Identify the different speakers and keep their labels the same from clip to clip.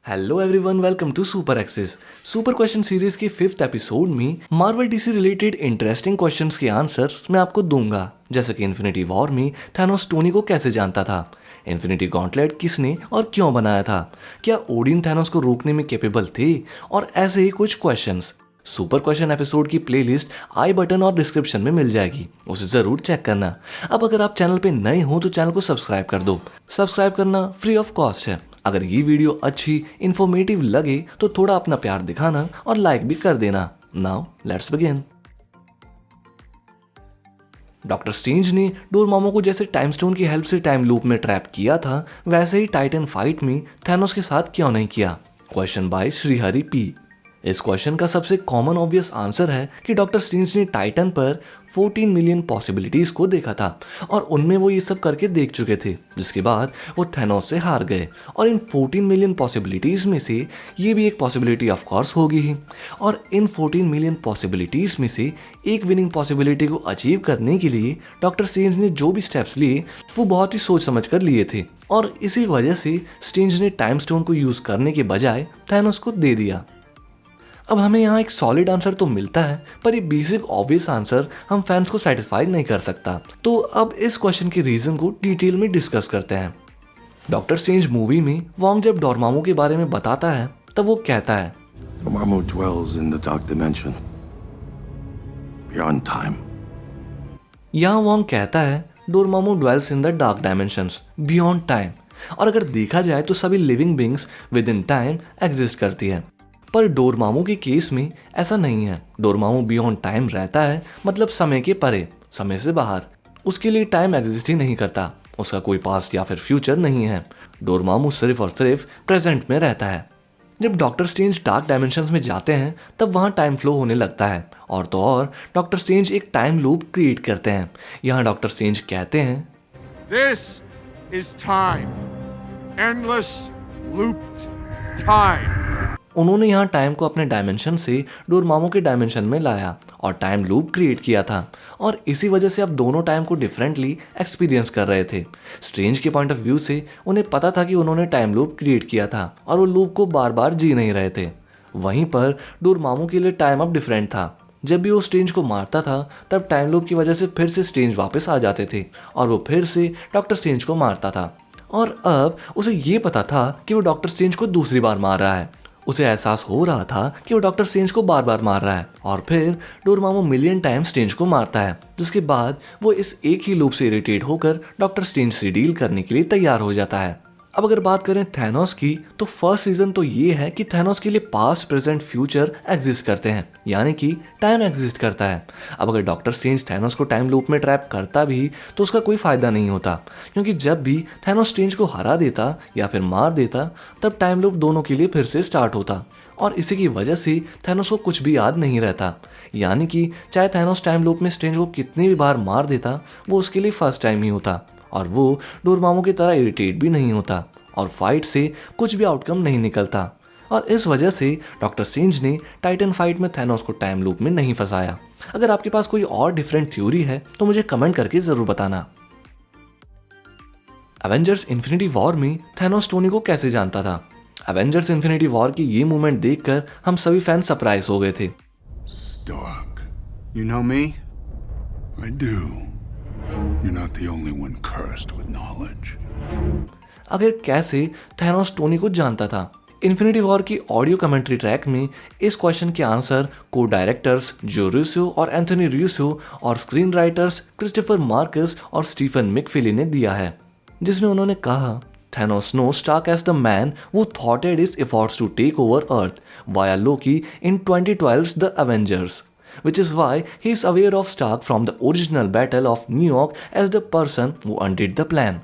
Speaker 1: Hello everyone, welcome to Super Access. Super question series के 5th episode में Marvel DC related interesting questions के answers मैं आपको दूंगा, जैसे कि इन्फिनिटी वॉर में थैनोस टोनी को कैसे जानता था, इन्फिनिटी गॉन्टलेट किसने और क्यों बनाया था, क्या ओडिन थैनोस को रोकने में कैपेबल थे, और ऐसे ही कुछ क्वेश्चंस। सुपर क्वेश्चन एपिसोड की प्लेलिस्ट आई बटन और डिस्क्रिप्शन में मिल जाएगी, उसे जरूर चेक करना। अब अगर आप चैनल पे नए हो तो चैनल को सब्सक्राइब कर दो। सब्सक्राइब करना फ्री ऑफ कॉस्ट है। अगर ये वीडियो अच्छी इंफॉर्मेटिव लगे तो थोड़ा अपना प्यार दिखाना और लाइक भी कर देना। Now let's begin. Doctor Strange ने डोरमामो को जैसे टाइम स्टोन की हेल्प से टाइम लूप में ट्रैप किया था, वैसे ही टाइटन फाइट में थैनोस के साथ क्यों नहीं किया। Question by Srihari P. इस क्वेश्चन का सबसे कॉमन ऑब्वियस आंसर है कि डॉक्टर स्ट्रेंज ने टाइटन पर 14 मिलियन पॉसिबिलिटीज को देखा था और उनमें वो ये सब करके देख चुके थे, जिसके बाद वो थैनोस से हार गए। और इन 14 मिलियन पॉसिबिलिटीज में से ये भी एक पॉसिबिलिटी ऑफ कोर्स होगी ही। और इन 14 मिलियन पॉसिबिलिटीज में से एक विनिंग पॉसिबिलिटी को अचीव करने के लिए डॉक्टर स्ट्रेंज ने जो भी स्टेप्स लिए वो बहुत ही सोच समझ कर लिए थे, और इसी वजह से स्ट्रेंज ने टाइम स्टोन को यूज करने के बजाय थैनोस को दे दिया। अब हमें यहाँ एक सॉलिड आंसर तो मिलता है, पर ये बेसिक ऑब्वियस आंसर हम फैंस को सेटिस्फाई नहीं कर सकता। तो अब इस क्वेश्चन के रीजन को डिटेल में डिस्कस करते हैं। डॉक्टर स्ट्रेंज मूवी में वोंग जब डोरमामू के बारे में बताता है तब वो कहता है,
Speaker 2: Dormammu dwells in the dark dimension, beyond time.
Speaker 1: यहाँ वोंग कहता है Dormammu dwells in the dark dimensions beyond time. और अगर देखा जाए तो सभी living beings with in time exist करती है, पर डोरमामू के केस में ऐसा नहीं है। डोरमामू बियॉन्ड टाइम रहता है, मतलब समय के परे, समय से बाहर। उसके लिए टाइम एग्जिस्ट ही नहीं करता, उसका कोई पास्ट या फिर फ्यूचर नहीं है। डोरमामू सिर्फ और सिर्फ प्रेजेंट में रहता है। जब डॉक्टर स्ट्रेंज डार्क डायमेंशंस में जाते हैं तब वहाँ टाइम फ्लो होने लगता है, और तो और डॉक्टर स्ट्रेंज एक टाइम लूप क्रिएट करते हैं। यहाँ डॉक्टर स्ट्रेंज कहते हैं,
Speaker 3: This is time. Endless looped time.
Speaker 1: उन्होंने यहाँ टाइम को अपने डायमेंशन से डोरमामू के डायमेंशन में लाया और टाइम लूप क्रिएट किया था, और इसी वजह से अब दोनों टाइम को डिफरेंटली एक्सपीरियंस कर रहे थे। स्ट्रेंज के पॉइंट ऑफ व्यू से उन्हें पता था कि उन्होंने टाइम लूप क्रिएट किया था और वो लूप को बार बार जी नहीं रहे थे। वहीं पर डोरमामू के लिए टाइम अब डिफरेंट था। जब भी वो स्ट्रेंज को मारता था तब टाइम लूप की वजह से फिर से स्ट्रेंज वापस आ जाते थे और वो फिर से डॉक्टर स्ट्रेंज को मारता था। और अब उसे ये पता था कि वो डॉक्टर स्ट्रेंज को दूसरी बार मार रहा है। उसे एहसास हो रहा था कि वो डॉक्टर स्ट्रेंज को बार बार मार रहा है, और फिर डोरमामू मिलियन टाइम स्ट्रेंज को मारता है, जिसके बाद वो इस एक ही लूप से इरिटेट होकर डॉक्टर स्ट्रेंज से डील करने के लिए तैयार हो जाता है। अब अगर बात करें थैनोस की, तो फर्स्ट रीजन तो ये है कि थैनोस के लिए पास्ट प्रेजेंट फ्यूचर एग्जिस्ट करते हैं, यानी कि टाइम एग्जिस्ट करता है। अब अगर डॉक्टर स्ट्रेंज थैनोस को टाइम लूप में ट्रैप करता भी तो उसका कोई फायदा नहीं होता, क्योंकि जब भी थैनोस स्ट्रेंज को हरा देता या फिर मार देता तब टाइम लूप दोनों के लिए फिर से स्टार्ट होता, और इसी की वजह से थैनोस को कुछ भी याद नहीं रहता। यानी कि चाहे थैनोस टाइम लूप में स्ट्रेंज को कितनी भी बार मार देता, वो उसके लिए फर्स्ट टाइम ही होता, और वो डोरमामू की तरह इरिटेट भी नहीं होता, और फाइट से कुछ भी आउटकम नहीं निकलता। और इस वजह से डॉक्टर स्ट्रेंज ने टाइटन फाइट में थैनोस को टाइम लूप में नहीं फंसाया। अगर आपके पास कोई और डिफरेंट थ्योरी है तो मुझे कमेंट करके जरूर बताना। एवेंजर्स इन्फिनिटी वॉर में थैनोस टोनी को कैसे जानता था। एवेंजर्स इन्फिनिटी वॉर की ये मूवमेंट देखकर हम सभी फैन सरप्राइज हो गए थे।
Speaker 2: Stark.
Speaker 4: You know me?
Speaker 2: I do. You're not the only one cursed with knowledge.
Speaker 1: अगर कैसे थैनोस टोनी को जानता था। इन्फिनिटी वॉर की ऑडियो कमेंट्री ट्रैक में इस क्वेश्चन के आंसर को डायरेक्टर्स जो रूसो और एंथनी रूसो और स्क्रीन राइटर्स क्रिस्टोफर मार्कस और स्टीफन मिकफिली ने दिया है, जिसमें उन्होंने कहा, Thanos knows Stark as the man who thwarted his efforts to take over Earth via Loki in 2012's The Avengers, which is why he is aware of Stark from the original Battle of New York as the person who undid the plan.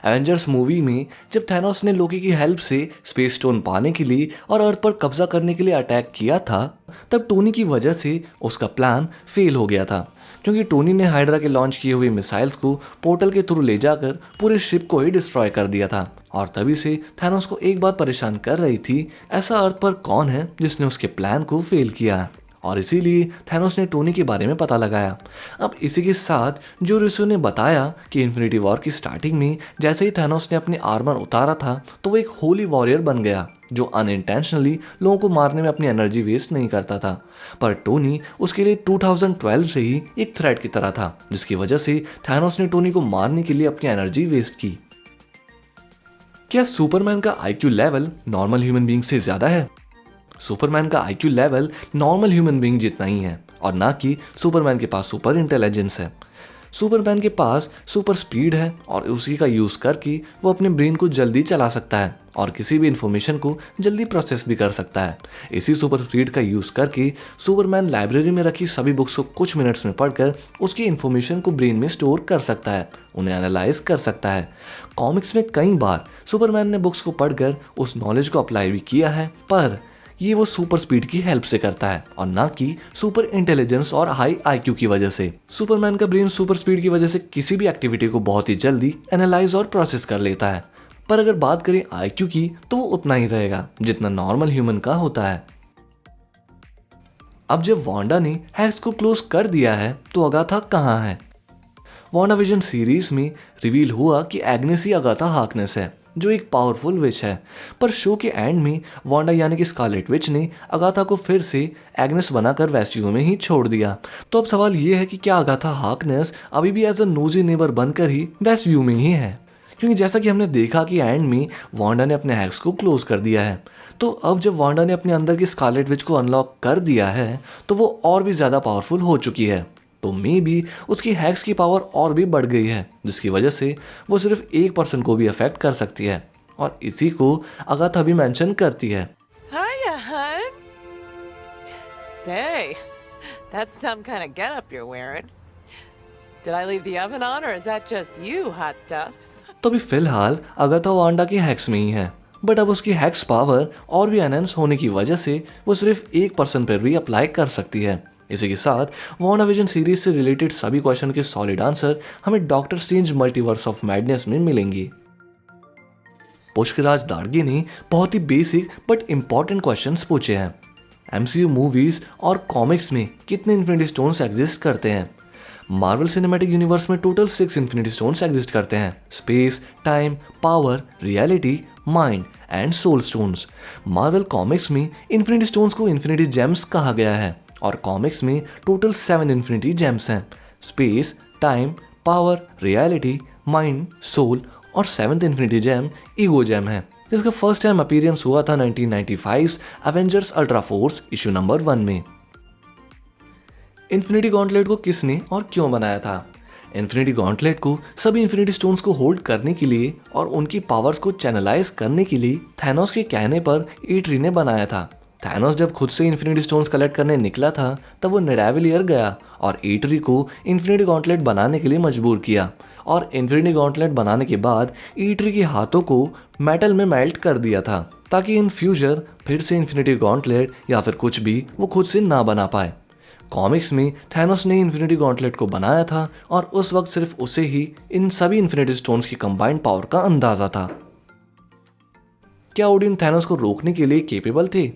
Speaker 1: Avengers movie में जब Thanos ने लोकी की help से space stone पाने के लिए और अर्थ पर कब्जा करने के लिए अटैक किया था, तब टोनी की वजह से उसका प्लान फेल हो गया था, क्योंकि टोनी ने हाइड्रा के लॉन्च किए हुए मिसाइल्स को पोर्टल के थ्रू ले जाकर पूरे शिप को ही डिस्ट्रॉय कर दिया था। और तभी से थैनोस को एक बात परेशान कर रही थी, ऐसा अर्थ पर कौन है जिसने उसके प्लान को फेल किया, और इसीलिए थैनोस ने टोनी के बारे में पता लगाया। अब इसी के साथ जो रूसो ने बताया कि इन्फिनिटी वॉर की स्टार्टिंग में जैसे ही थैनोस ने अपनी आर्मर उतारा था तो वो एक होली वॉरियर बन गया, जो अनइंटेंशनली लोगों को मारने में अपनी एनर्जी वेस्ट नहीं करता था। पर टोनी उसके लिए 2012 से ही एक थ्रेट की तरह था, जिसकी वजह से थैनोस ने टोनी को मारने के लिए अपनी एनर्जी वेस्ट की। क्या सुपरमैन का IQ level normal human being से ज्यादा है? सुपरमैन का IQ level normal human being जितना ही है, और ना कि सुपरमैन के पास सुपर इंटेलिजेंस है। सुपरमैन के पास सुपर स्पीड है और उसी का यूज करके वो अपने ब्रेन को जल्दी चला सकता है और किसी भी इंफॉर्मेशन को जल्दी प्रोसेस भी कर सकता है। इसी सुपर स्पीड का यूज करके सुपरमैन लाइब्रेरी में रखी सभी बुक्स को कुछ मिनट्स में पढ़कर उसकी इंफॉर्मेशन को ब्रेन में स्टोर कर सकता है, उन्हें एनालाइज कर सकता है। कॉमिक्स में कई बार सुपरमैन ने बुक्स को पढ़कर उस नॉलेज को अप्लाई भी किया है, पर ये वो सुपर स्पीड की हेल्प से करता है और ना कि सुपर इंटेलिजेंस और हाई आईक्यू की वजह से। सुपरमैन का ब्रेन सुपर स्पीड की वजह से किसी भी एक्टिविटी को बहुत ही जल्दी एनालाइज और प्रोसेस कर लेता है, पर अगर बात करें आईक्यू की तो वो उतना ही रहेगा जितना नॉर्मल ह्यूमन का होता है। अब जब वांडा ने हैक्स को क्लोज कर दिया है तो अगाथा कहाँ है? वांडाविजन सीरीज में रिवील हुआ कि एग्नेस ही अगाथा हार्कनेस है, जो एक पावरफुल विच है। पर शो के एंड में वांडा यानी कि स्कारलेट विच ने अगाथा को फिर से एग्नेस बनाकर वेस्टव्यू में ही छोड़ दिया। तो अब सवाल ये है कि क्या अगाथा हार्कनेस अभी भी एज अ नोजी नेबर बनकर ही वेस्टव्यू में ही है? क्योंकि जैसा कि हमने देखा कि एंड में वांडा ने अपने हैक्स को क्लोज कर दिया है, तो अब जब वांडा ने अपने अंदर की स्कारलेट विच को अनलॉक कर दिया है तो वो और भी ज़्यादा पावरफुल हो चुकी है। तो मे भी उसकी हैक्स की पावर और भी बढ़ गई है, जिसकी वजह से वो सिर्फ एक पर्सन को भी अफेक्ट कर सकती है, और इसी को अगाथा भी मेंशन करती है।
Speaker 4: Hiya, hun. Say, that's some kind of getup you're wearing. Did I leave the oven on, or is that just you, hot stuff?
Speaker 1: तो अभी फिलहाल अगाथा वांडा की हैक्स में ही है, बट अब उसकी हैक्स पावर और भी एनहेंस होने की वजह से वो सिर्फ एक पर्सन पर भी अप्लाई कर सकती है। इसी के साथ वांडाविजन सीरीज से रिलेटेड सभी क्वेश्चन के सॉलिड आंसर हमें doctor strange multiverse of madness में मिलेंगे। पुष्कराज दाड़गे ने बहुत ही बेसिक बट इंपॉर्टेंट क्वेश्चंस पूछे हैं। एमसीयू मूवीज और कॉमिक्स में कितने इन्फिनिटी स्टोन्स एग्जिस्ट करते हैं? मार्वल सिनेमैटिक यूनिवर्स में टोटल 6 इन्फिनिटी स्टोन्स एग्जिस्ट करते हैं। Space, time, power, reality, mind and soul stones. Marvel comics में इन्फिनिटी स्टोन्स को इन्फिनिटी जेम्स कहा गया है और कॉमिक्स में टोटल 7 इन्फिनिटी जेम्स हैं। Space, time, power, reality, mind, soul और 7th infinity GeM ego GeM है, जिसका फर्स्ट टाइम अपीयरेंस हुआ था 1995 Avengers ultra force issue number 1 में। इन्फिनिटी गॉन्टलेट को किसने और क्यों बनाया था? इन्फिनिटी गॉन्टलेट को सभी इन्फिनिटी स्टोन्स को होल्ड करने के लिए और उनकी पावर्स को चैनलाइज करने के लिए थैनोस के कहने पर ईट्री ने बनाया था। थैनोस जब खुद से इन्फिनिटी स्टोन्स कलेक्ट करने निकला था तब वो निडाविलियर गया और ईट्री को इन्फिनिटी गॉन्टलेट बनाने के लिए मजबूर किया, और इन्फिनिटी गॉन्टलेट बनाने के बाद ईट्री के हाथों को मेटल में मेल्ट कर दिया था ताकि इन फ्यूचर फिर से इन्फिनिटी गॉन्टलेट या फिर कुछ भी वो खुद से ना बना पाए। कॉमिक्स में थैनोस ने इन्फिनिटी गॉन्टलेट को बनाया था और उस वक्त सिर्फ उसे ही इन सभी इन्फिनिटी स्टोन्स की कंबाइंड पावर का अंदाजा था। क्या ओडिन थैनोस को रोकने के लिए केपेबल थे?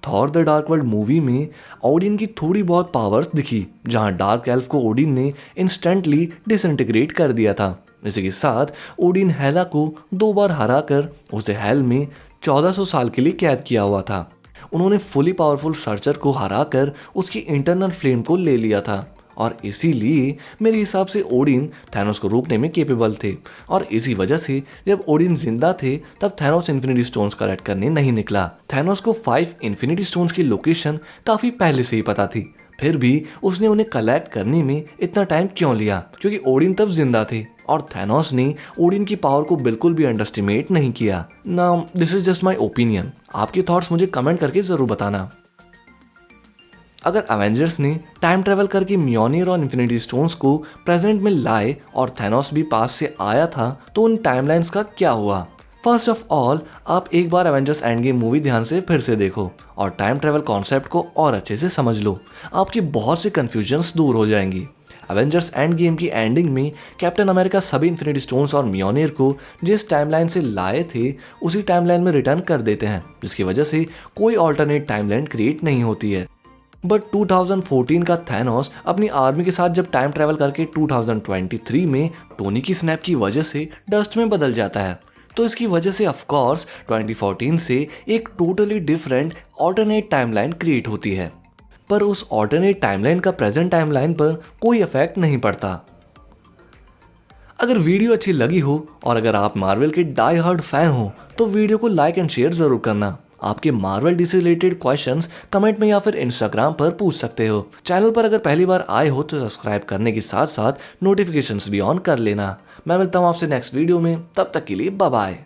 Speaker 1: Thor the dark world movie में ओडिन की थोड़ी बहुत पावर्स दिखी, जहां डार्क एल्फ को ओडिन ने इंस्टेंटली डिसइंटीग्रेट कर दिया था। इसी के साथ ओडिन हेला को 2 बार हराकर उसे हेल में 1400 साल के लिए कैद किया हुआ था। उन्होंने फुली पावरफुल सर्चर को हराकर उसकी इंटरनल फ्लेम को ले लिया था, और इसीलिए मेरे हिसाब से ओडिन थैनोस को रोकने में केपेबल थे। और इसी वजह से जब ओडिन जिंदा थे तब थैनोस इन्फिनिटी स्टोन्स कलेक्ट करने नहीं निकला। थैनोस को 5 इन्फिनिटी स्टोन्स की लोकेशन काफ़ी पहले से ही पता थी, फिर भी उसने उन्हें कलेक्ट करने में इतना टाइम क्यों लिया? क्योंकि ओडिन तब जिंदा थे और थैनोस ने ओडिन की पावर को बिल्कुल भी अंडरस्टिमेट नहीं किया। Now this is just my opinion, आपके थॉट्स मुझे कमेंट करके ज़रूर बताना। अगर एवेंजर्स ने टाइम ट्रेवल करके म्योनियर और इन्फिनिटी स्टोन्स को प्रेजेंट में लाए और थैनोस भी पास से आया था तो उन टाइमलाइंस का क्या हुआ? फर्स्ट ऑफ ऑल, आप एक बार एवेंजर्स एंड गेम मूवी ध्यान से फिर से देखो और टाइम ट्रेवल कॉन्सेप्ट को और अच्छे से समझ लो, आपकी बहुत सी कन्फ्यूजन्स दूर हो जाएंगी। एवेंजर्स एंड गेम की एंडिंग में कैप्टन अमेरिका सभी इन्फिनिटी स्टोन्स और म्योनियर को जिस टाइमलाइन से लाए थे उसी टाइमलाइन में रिटर्न कर देते हैं, जिसकी वजह से कोई ऑल्टरनेट टाइमलाइन क्रिएट नहीं होती है। बट 2014 का थैनोस अपनी आर्मी के साथ जब टाइम ट्रैवल करके 2023 में टोनी की स्नैप की वजह से डस्ट में बदल जाता है, तो इसकी वजह से ऑफ कोर्स 2014 से एक totally different alternate timeline create होती है, पर उस ऑल्टरनेट टाइमलाइन का प्रेजेंट टाइमलाइन पर कोई इफेक्ट नहीं पड़ता। अगर वीडियो अच्छी लगी हो और अगर आप मार्वल के डाई हार्ड फैन हो तो वीडियो को लाइक एंड शेयर जरूर करना। आपके Marvel DC related questions comment में या फिर इंस्टाग्राम पर पूछ सकते हो। चैनल पर अगर पहली बार आए हो तो सब्सक्राइब करने के साथ साथ नोटिफिकेशंस भी ऑन कर लेना। मैं मिलता हूँ आपसे नेक्स्ट वीडियो में, तब तक के लिए बाय बाय।